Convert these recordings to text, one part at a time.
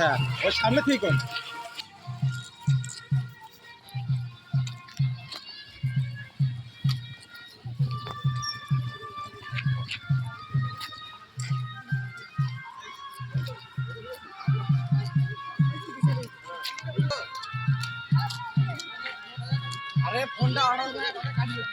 হ্যাঁ, ওর সামনে থেকে আরে ফোনটা অর্ডার করে কাটিয়ে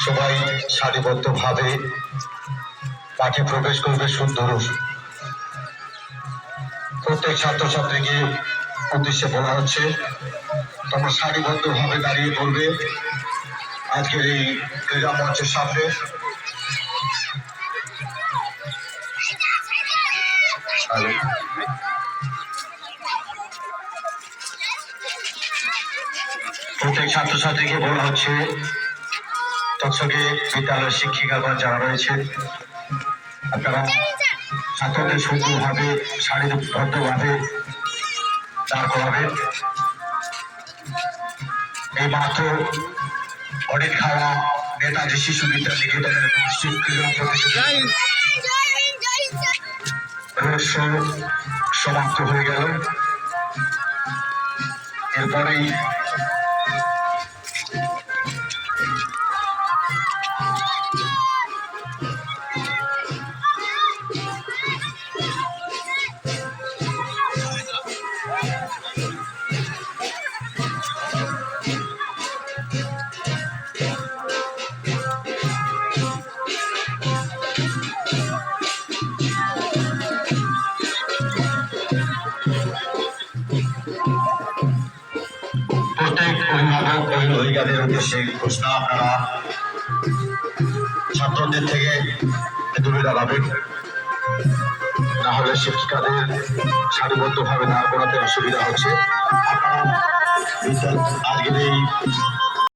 সবাই সারিবদ্ধভাবে মাঠে প্রবেশ করবে সুন্দর। প্রত্যেক ছাত্রছাত্রীকে উদ্দেশ্যে বলা হচ্ছে তোমরা সারিবদ্ধভাবে দাঁড়িয়ে পড়বে আজকের এই ক্রীড়া মঞ্চের সামনে। প্রত্যেক ছাত্রছাত্রীকে বলা হচ্ছে তৎসঙ্গে বিদ্যালয়ের শিক্ষিকাগণ যারা রয়েছে আপনারা ছাত্রদের সুন্দরভাবে সারিবদ্ধভাবে দাঁড় করাবেন। এই মাত্র অনেক খাওয়া নেতাজি শিশু বিদ্যা নিকেতনের বার্ষিক ক্রীড়া প্রতিযোগিতা সমাপ্ত হয়ে গেল। এরপরেই অভিভাবকের উদ্দেশ্যে ঘোষণা আপনারা ছাত্রদের থেকে দূরে দাঁড়াবেন। না হলে শিক্ষিকাদের সারিবদ্ধভাবে দাঁড় করাতে অসুবিধা হচ্ছে। আপনারা আজকের এই